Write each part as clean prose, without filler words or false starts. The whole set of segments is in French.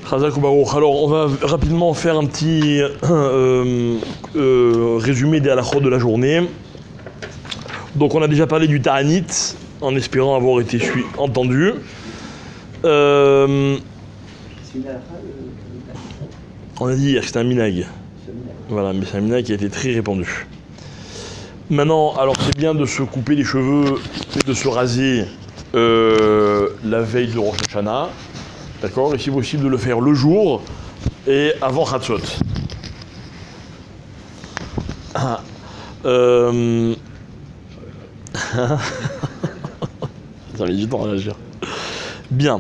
Chazak Baruch. Alors, on va rapidement faire un petit résumé des halachot de la journée. Donc, on a déjà parlé du Ta'anit, en espérant avoir été entendu. On a dit hier que c'était un minag. Voilà, mais c'est un minag qui a été très répandu. Maintenant, alors c'est bien de se couper les cheveux et de se raser la veille de Rosh Hashanah. D'accord, et si possible de le faire le jour et avant Chatzot. Ça met du temps à réagir. Bien.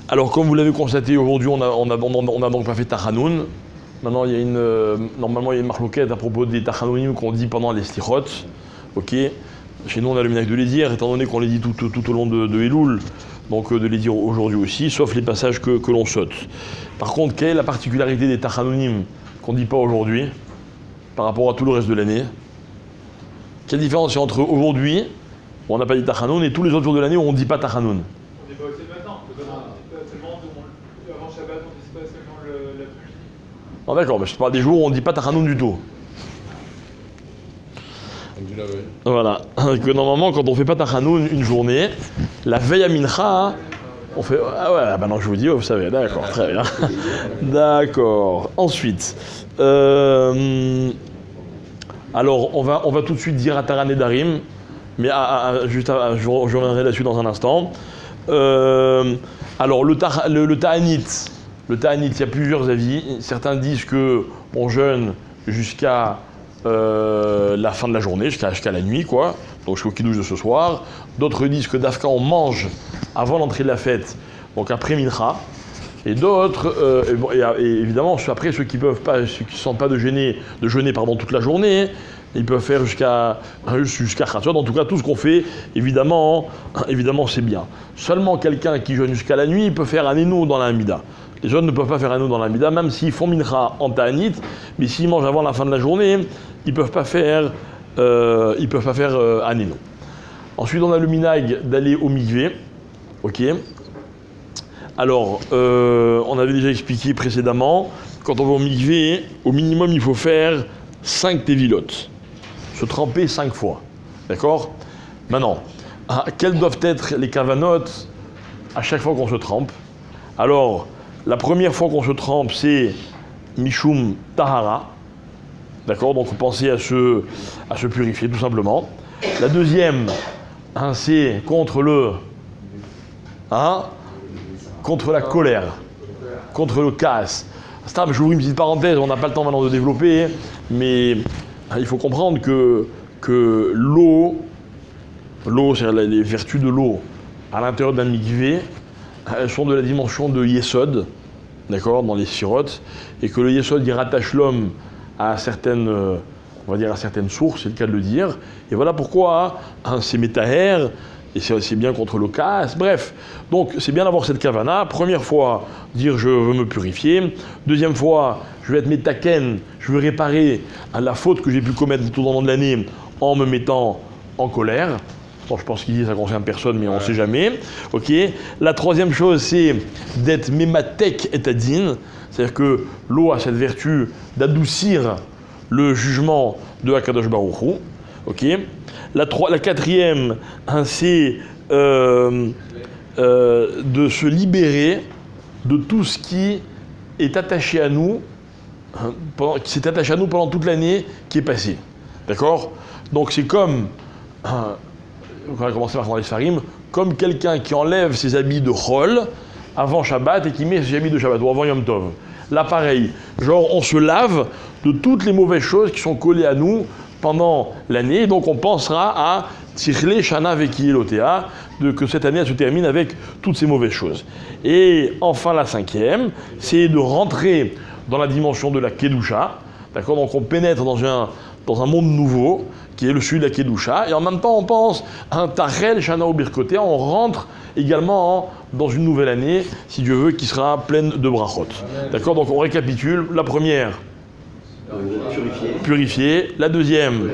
Alors, comme vous l'avez constaté, aujourd'hui, on a donc pas fait Tachanoun. Maintenant, normalement, il y a une marloquette à propos des Tachanounim qu'on dit pendant les Stichot. Ok. Chez nous, on a le minhag de les dire, étant donné qu'on les dit tout au long de Elul, donc de les dire aujourd'hui aussi, sauf les passages que l'on saute. Par contre, quelle est la particularité des Tachanounim qu'on ne dit pas aujourd'hui, par rapport à tout le reste de l'année? Quelle différence il y a entre aujourd'hui, où on n'a pas dit Tachanoun, et tous les autres jours de l'année où on ne dit pas Tachanoun? On n'est pas aussi maintenant. Avant Shabbat, on ne dit pas seulement la pluie. Non, d'accord, mais je te parle des jours où on ne dit pas Tachanoun du tout. Voilà. Que normalement, quand on ne fait pas Tachanoun une journée, la veille à Mincha, on fait. Ah ouais, maintenant je vous dis, vous savez, d'accord, très bien. D'accord. Ensuite, alors on va tout de suite dire Ataran et Darim, mais je reviendrai là-dessus dans un instant. Alors le Ta'anit, il y a plusieurs avis. Certains disent que on jeûne jusqu'à la fin de la journée, jusqu'à la nuit, quoi. Donc jusqu'au kiddush de ce soir. D'autres disent que d'Afka on mange avant l'entrée de la fête, donc après Mincha. Et d'autres, et évidemment, après ceux qui ne sentent pas de jeûner toute la journée, ils peuvent faire jusqu'à Chatzot. En tout cas, tout ce qu'on fait, évidemment, c'est bien. Seulement quelqu'un qui jeûne jusqu'à la nuit, il peut faire un Hénou dans la Hamida. Les jeunes ne peuvent pas faire un Hénou dans la Hamida, même s'ils font Mincha en Ta'anit, mais s'ils mangent avant la fin de la journée, ils ne peuvent pas faire un Hénou. Ensuite, on a le minag d'aller au mikvé. Ok. Alors, on avait déjà expliqué précédemment, quand on va au mikvé, au minimum, il faut faire 5 tevilotes. Se tremper 5 fois. D'accord? Maintenant, quelles doivent être les kavanotes à chaque fois qu'on se trempe? Alors, la première fois qu'on se trempe, c'est Mishum Tahara. D'accord? Donc, pensez à se purifier, tout simplement. La deuxième, c'est contre la colère, contre le casse. J'ouvre une petite parenthèse, on n'a pas le temps maintenant de développer, mais il faut comprendre que l'eau, c'est-à-dire les vertus de l'eau à l'intérieur d'un mikvé, elles sont de la dimension de Yesod, d'accord, dans les sirotes, et que le Yesod, il rattache l'homme à certaines, on va dire à certaines sources, c'est le cas de le dire, et voilà pourquoi c'est métahère, et c'est bien contre le casse, bref. Donc c'est bien d'avoir cette kavana. Première fois, dire je veux me purifier. Deuxième fois, je vais être métaken, je veux réparer à la faute que j'ai pu commettre tout au long de l'année en me mettant en colère. Bon, je pense qu'ici ça concerne personne, mais on ne sait jamais. Ok. La troisième chose, c'est d'être mématek et adin, c'est-à-dire que l'eau a cette vertu d'adoucir le jugement de Hakadosh Baruch Hu. Ok. La quatrième, c'est de se libérer de tout ce qui est attaché à nous, qui s'est attaché à nous pendant toute l'année qui est passée. D'accord? Donc c'est comme, on va commencer par les Sfarim, comme quelqu'un qui enlève ses habits de Chol avant Shabbat et qui met ses habits de Shabbat ou avant Yom Tov. Là pareil, genre on se lave de toutes les mauvaises choses qui sont collées à nous pendant l'année, donc on pensera à Tichle Shana Veki Elotea, que cette année elle se termine avec toutes ces mauvaises choses. Et enfin la cinquième, c'est de rentrer dans la dimension de la Kedusha, d'accord? Donc on pénètre dans un monde nouveau, qui est le celui de la Kedusha, et en même temps on pense à un Tachel Shana Birkotea, on rentre également dans une nouvelle année, si Dieu veut, qui sera pleine de brachot. D'accord? Donc on récapitule, la première, Purifier. La deuxième,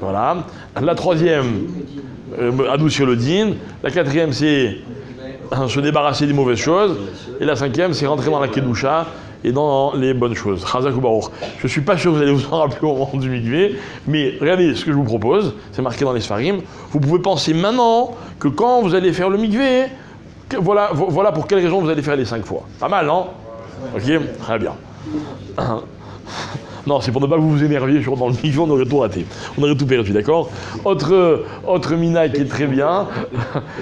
voilà. La troisième, adoucir le din. La quatrième, c'est se débarrasser des mauvaises choses. Et la cinquième, c'est rentrer dans la kedusha et dans les bonnes choses. Chazak ou baruch. Je ne suis pas sûr que vous allez vous en rappeler au moment du mikvé, mais regardez ce que je vous propose, c'est marqué dans les Sfarim. Vous pouvez penser maintenant que quand vous allez faire le mikvé, voilà pour quelle raison vous allez faire les 5 fois. Pas mal, non? Ok, très bien. Non, c'est pour ne pas que vous vous énerviez dans le mikvé, on aurait tout raté. On aurait tout perdu, d'accord? Autre mina qui est très bien,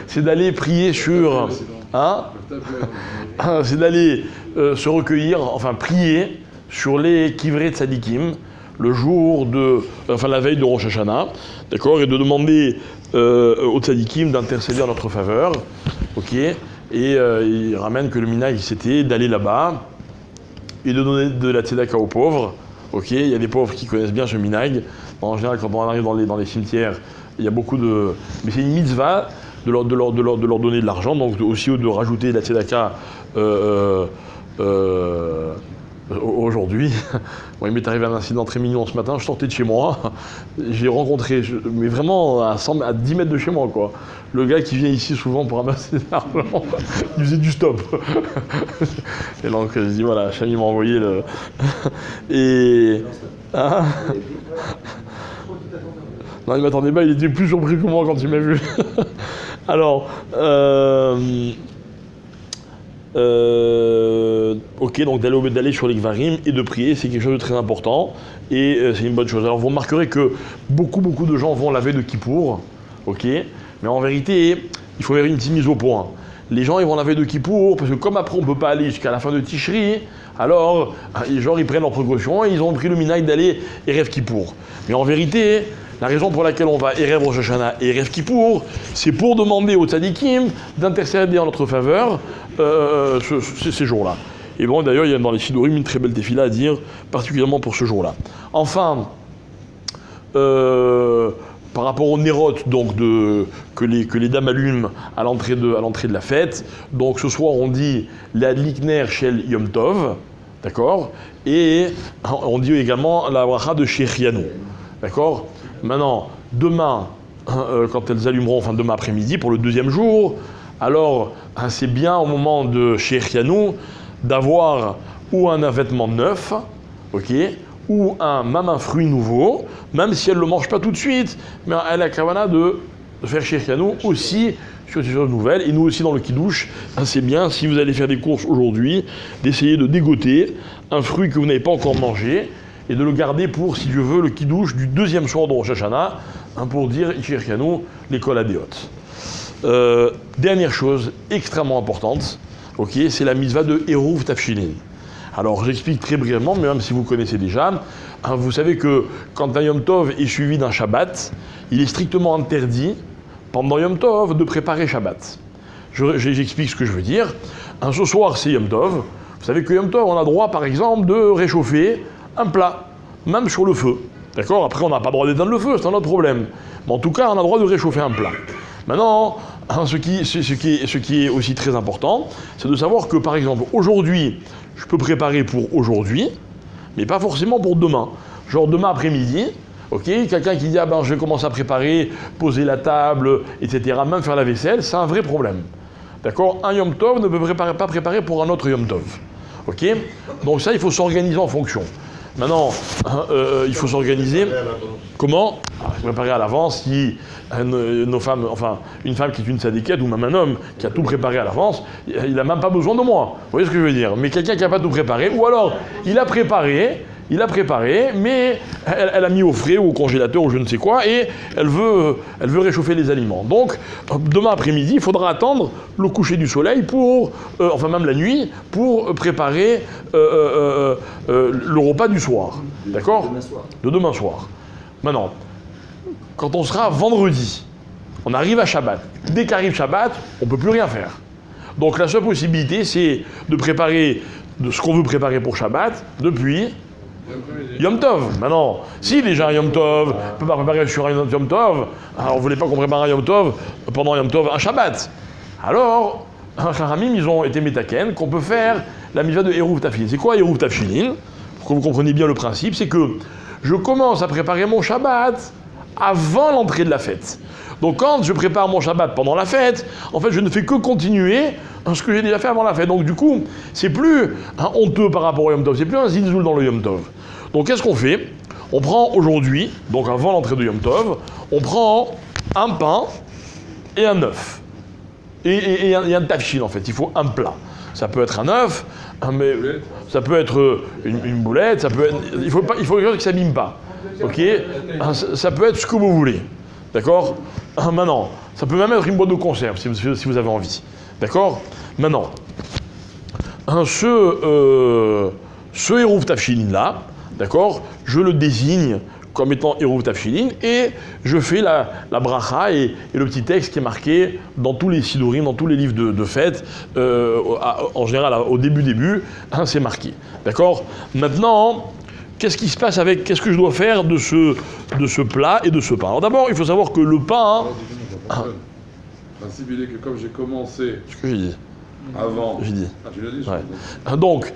c'est d'aller prier sur... Hein? C'est d'aller se recueillir, enfin prier sur les kivrei tzadikim, le jour la veille de Rosh Hashanah, d'accord? Et de demander aux tzadikim d'intercéder en notre faveur, ok? Et il ramène que le minhag c'était d'aller là-bas et de donner de la tzedaka aux pauvres. Ok, il y a des pauvres qui connaissent bien ce minhag. En général, quand on arrive dans les cimetières, il y a beaucoup de... Mais c'est une mitzvah de leur donner de l'argent, donc aussi de rajouter de la tzedaka aujourd'hui. Bon, il m'est arrivé un incident très mignon ce matin, je sortais de chez moi, j'ai rencontré, mais vraiment à 10 mètres de chez moi, quoi. Le gars qui vient ici souvent pour ramasser de l'argent, il faisait du stop. Et donc je dis voilà, Chami m'a envoyé le... Et... Hein? Non, il m'attendait pas, il était plus surpris que moi quand il m'a vu. Alors, ok, donc d'aller sur les Kvarim et de prier, c'est quelque chose de très important et c'est une bonne chose. Alors vous remarquerez que beaucoup de gens vont la veille de Kippour, ok, mais en vérité, il faut faire une petite mise au point. Les gens ils vont la veille de Kippour parce que comme après on ne peut pas aller jusqu'à la fin de Tishri, alors ils prennent leurs précautions et ils ont pris le minhag d'aller Erev Kippour. Mais en vérité, la raison pour laquelle on va Erev Rosh Hashanah et Erev Kippour, c'est pour demander aux tzadikim d'intercéder en notre faveur ces jours-là. Et bon, d'ailleurs, il y a dans les Sidurim une très belle tefila à dire, particulièrement pour ce jour-là. Enfin, par rapport aux nérotes donc que les dames allument à l'entrée de la fête, donc ce soir on dit la Likner Shel Yom Tov, d'accord, et on dit également la bracha de Shechianu, d'accord. Maintenant, demain, quand elles allumeront, enfin demain après-midi, pour le deuxième jour, alors c'est bien au moment de Shechianu d'avoir ou un vêtement neuf, ok, ou même un fruit nouveau, même si elle ne le mange pas tout de suite, mais elle a la kavana de faire Shechianu aussi sur des choses nouvelles. Et nous aussi dans le Kiddush, c'est bien, si vous allez faire des courses aujourd'hui, d'essayer de dégoter un fruit que vous n'avez pas encore mangé, et de le garder pour, si Dieu veut, le Kiddush du deuxième soir de Rosh Hashanah, pour dire Shechianu, l'école adéot. Dernière chose extrêmement importante, ok, c'est la mitzvah de Eruv Tafshilin. Alors j'explique très brièvement, mais même si vous connaissez déjà, vous savez que quand un Yom Tov est suivi d'un Shabbat, il est strictement interdit, pendant Yom Tov, de préparer Shabbat. J'explique ce que je veux dire. Ce soir, c'est Yom Tov. Vous savez que Yom Tov, on a droit, par exemple, de réchauffer un plat, même sur le feu. D'accord? Après, on n'a pas le droit d'éteindre le feu, c'est un autre problème. Mais en tout cas, on a le droit de réchauffer un plat. Maintenant, ce qui est aussi très important, c'est de savoir que, par exemple, aujourd'hui, je peux préparer pour aujourd'hui, mais pas forcément pour demain. Genre demain après-midi, ok, quelqu'un qui dit ah ben je vais commencer à préparer, poser la table, etc., même faire la vaisselle, c'est un vrai problème. D'accord? Un Yom Tov ne peut pas préparer pour un autre Yom Tov. Ok? Donc ça, il faut s'organiser en fonction. Maintenant, il faut s'organiser. Comment? Préparer à l'avance. Si nos femmes, enfin une femme qui est une tzadikette ou même un homme qui a tout préparé à l'avance, il n'a même pas besoin de moi. Vous voyez ce que je veux dire? Mais quelqu'un qui n'a pas tout préparé, ou alors il a préparé, mais elle a mis au frais ou au congélateur ou je ne sais quoi, et elle veut réchauffer les aliments. Donc, demain après-midi, il faudra attendre le coucher du soleil pour, enfin même la nuit, pour préparer le repas du soir. D'accord? De demain soir. Maintenant, quand on sera vendredi, on arrive à Shabbat. Dès qu'arrive Shabbat, on ne peut plus rien faire. Donc la seule possibilité, c'est de préparer ce qu'on veut préparer pour Shabbat depuis Yom Tov. Maintenant, si déjà un Yom Tov ne peut pas préparer sur un Yom Tov, alors vous ne voulez pas qu'on prépare un Yom Tov pendant Yom Tov un Shabbat. Alors, Chachamim, ils ont été métaken qu'on peut faire la mitzvah de Eruv Tafshilin. C'est quoi Eruv Tafshilin? Pour que vous compreniez bien le principe, c'est que je commence à préparer mon Shabbat avant l'entrée de la fête. Donc quand je prépare mon Shabbat pendant la fête, en fait je ne fais que continuer ce que j'ai déjà fait avant la fête. Donc du coup, c'est plus un honteux par rapport au Yom Tov, c'est plus un zilzoul dans le Yom Tov. Donc qu'est-ce qu'on fait? On prend aujourd'hui, donc avant l'entrée de Yom Tov, on prend un pain et un œuf. Et un tafchil en fait, il faut un plat. Ça peut être un œuf, mais ça peut être une boulette, ça peut être, il faut quelque chose qui ne s'abîme pas. Ok, ça peut être ce que vous voulez. D'accord? Maintenant, ça peut même être une boîte de conserve si vous avez envie. D'accord? Maintenant, ce Eruv Tafshilin là, d'accord, je le désigne comme étant Eruv Tafshilin et je fais la bracha et le petit texte qui est marqué dans tous les sidurim, dans tous les livres de fête, en général au début, c'est marqué. D'accord? Maintenant, qu'est-ce qui se passe avec, qu'est-ce que je dois faire de ce plat et de ce pain? Alors d'abord, il faut savoir que le pain... Le principe, il est que comme j'ai commencé Ce que j'ai dit. avant... J'ai dit. Ah, tu l'as dit? Ouais. Donc,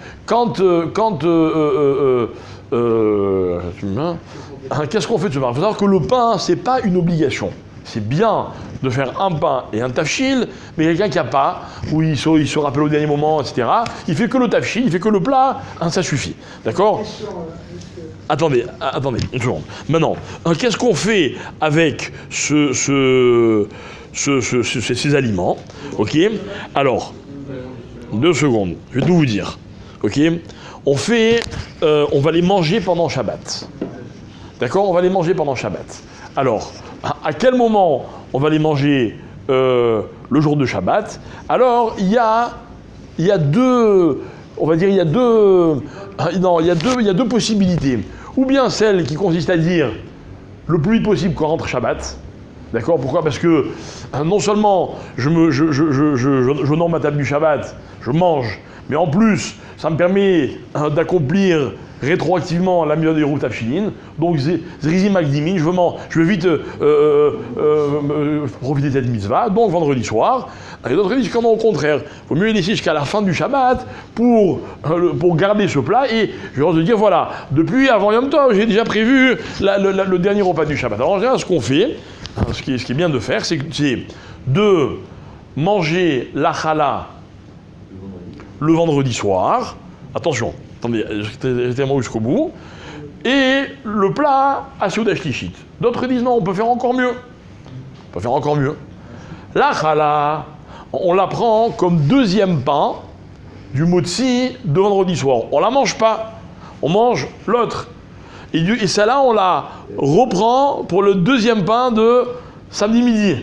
qu'est-ce qu'on fait de ce pain? Il faut savoir que le pain, c'est pas une obligation. C'est bien de faire un pain et un tafchil, mais quelqu'un qui n'a pas, où il se rappelle au dernier moment, etc., il fait que le tafchil, il fait que le plat, ça suffit. D'accord? Attendez, une seconde. Maintenant, qu'est-ce qu'on fait avec ces aliments? Ok? Alors, 2 secondes, je vais tout vous dire. Ok? On va les manger pendant Shabbat. D'accord? On va les manger pendant Shabbat. Alors, à quel moment on va les manger le jour de Shabbat? Alors, il y a deux possibilités. Ou bien celle qui consiste à dire le plus vite possible qu'on rentre Shabbat. D'accord? Pourquoi? Parce que non seulement je honore ma table du Shabbat, je mange, mais en plus, ça me permet d'accomplir rétroactivement la mitzvah de Eruv Tafshilin. Donc, Zrizi Magdimin, je veux vite profiter de cette mitzvah. Donc, vendredi soir, et d'autres disent qu'au contraire, il vaut mieux laisser jusqu'à la fin du Shabbat pour garder ce plat. Et je vais dire, voilà, depuis avant Yom Tov, j'ai déjà prévu le dernier repas du Shabbat. Alors, en général, ce qu'on fait, ce qui est bien de faire, c'est de manger la challah le vendredi soir. Attention, attendez, restez-moi jusqu'au bout. Et le plat à Seudash Tishit. D'autres disent non, on peut faire encore mieux. La challah, on la prend comme deuxième pain du motzi de vendredi soir. On la mange pas, on mange l'autre. Et celle-là, on la reprend pour le deuxième pain de samedi midi.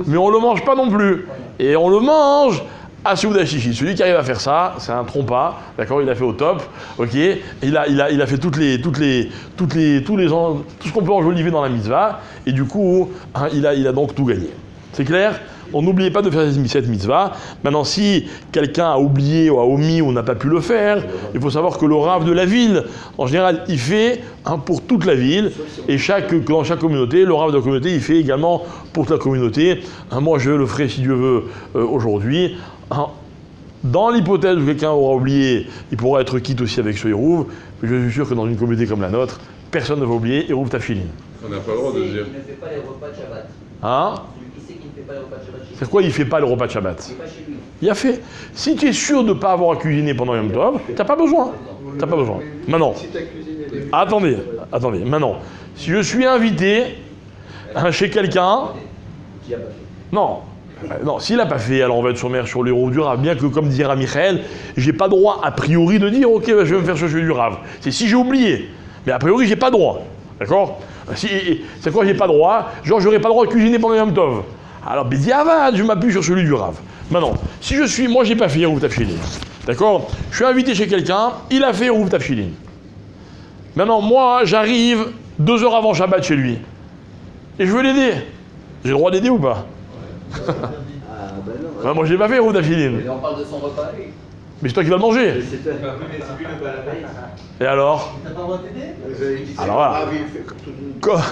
Mais on le mange pas non plus. Et on le mange à Seudash Tishit. Celui qui arrive à faire ça, c'est un trompa, d'accord, il a fait au top, ok, il a fait tout ce qu'on peut enjoliver dans la mitzvah, et du coup, il a donc tout gagné. C'est clair? On n'oubliez pas de faire cette mitzvah. Maintenant, si quelqu'un a oublié ou a omis ou n'a pas pu le faire, il faut savoir que le rav de la ville, en général, il fait pour toute la ville. Et dans chaque communauté, le rav de la communauté, il fait également pour toute la communauté. Moi, je le ferai, si Dieu veut, aujourd'hui. Dans l'hypothèse où quelqu'un aura oublié, il pourra être quitte aussi avec ce Eruv. Mais je suis sûr que dans une communauté comme la nôtre, personne ne va oublier Eruv Tafshilin. On n'a pas le droit de dire. Il ne fait pas les repas de Shabbat. Hein? C'est quoi il fait pas le repas de Shabbat? Il a fait. Si tu es sûr de ne pas avoir à cuisiner pendant Yom Tov, tu n'as pas besoin. Maintenant, attendez. Maintenant, si je suis invité chez quelqu'un, non, s'il n'a pas fait, alors on va être sur les roues du Rav. Bien que, comme dira Michael, j'ai pas droit a priori de dire ok, je vais me faire chercher du Rav. C'est si j'ai oublié, mais a priori j'ai pas droit, d'accord? C'est quoi j'ai pas droit? Genre j'aurais pas droit à cuisiner pendant Yom Tov. Alors, Bédiavad, je m'appuie sur celui du Rav. Maintenant, moi j'ai pas fait Eruv Tafshilin. D'accord? Je suis invité chez quelqu'un, il a fait Eruv Tafshilin. Maintenant, moi, j'arrive 2 heures avant Shabbat chez lui. Et je veux l'aider. J'ai le droit d'aider ou pas? Ah, ben non. Moi, j'ai pas fait Eruv Tafshilin. Mais on parle de son repas, lui. Mais c'est toi qui vas le manger. Oui, mais c'est lui le balabé. Et alors? T'as pas le droit de t'aider? Alors voilà.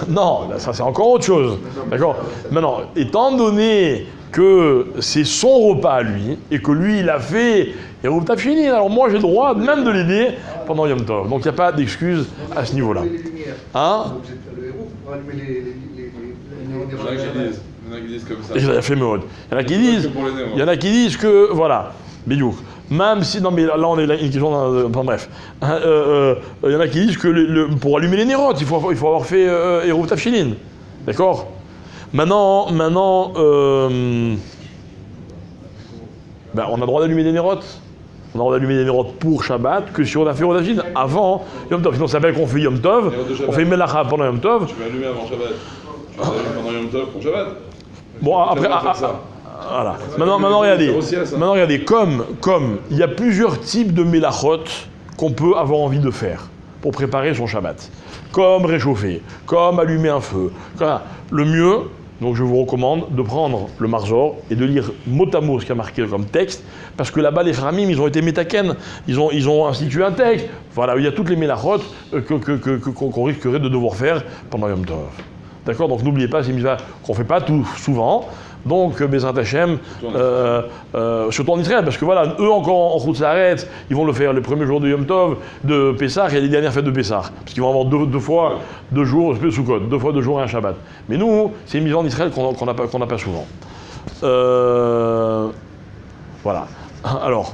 Non, là, ça c'est encore autre chose. D'accord? Maintenant, étant donné que c'est son repas à lui, et que lui il a fait Eruv Tafshinin, alors moi j'ai le droit même de l'aider pendant Yom Tov. Donc il n'y a pas d'excuse à ce niveau-là. Hein? Le héros pour allumer les Il y en a qui disent comme ça. Il a fait mode. Il y en a qui disent, Pour les nez, moi. il y en a qui disent que, voilà, Bidiouk, même si, non mais là on est là, une question, enfin bref, il y en a qui disent que pour allumer les nérotes, il faut avoir fait Eruv Tafshinin, d'accord? Maintenant, ben, on a le droit d'allumer des nérotes. On a le droit d'allumer des nérotes pour Shabbat que si on a fait Eruv Tafshinin avant Yom Tov. Sinon ça s'appelle qu'on fait Yom Tov, on fait Melacha pendant Yom Tov. Tu vas allumer avant Shabbat. Tu vas allumer pendant Yom Tov pour Shabbat. Bon, après, voilà. Maintenant, regardez, comme il y a plusieurs types de mélachot qu'on peut avoir envie de faire pour préparer son Shabbat. Comme réchauffer, comme allumer un feu. Voilà. Le mieux, donc je vous recommande de prendre le Marzor et de lire mot à mot ce qu'il y a marqué comme texte, parce que là-bas, les Khamim, ils ont été métaken, ils ont institué un texte, voilà, où il y a toutes les mélachot qu'on risquerait de devoir faire pendant Yom Tov. D'accord? Donc n'oubliez pas ces mitzvahs qu'on ne fait pas tout souvent. Donc, Bezrat Hashem, surtout en Israël, parce que voilà, eux encore en Chutz Laaretz, ils vont le faire les premiers jours de Yom Tov, de Pessah et les dernières fêtes de Pessah. Parce qu'ils vont avoir deux fois 2 jours, Sukkot, 2 fois 2 jours et un Shabbat. Mais nous, c'est une mise en Israël qu'on n'a pas souvent. Voilà. Alors.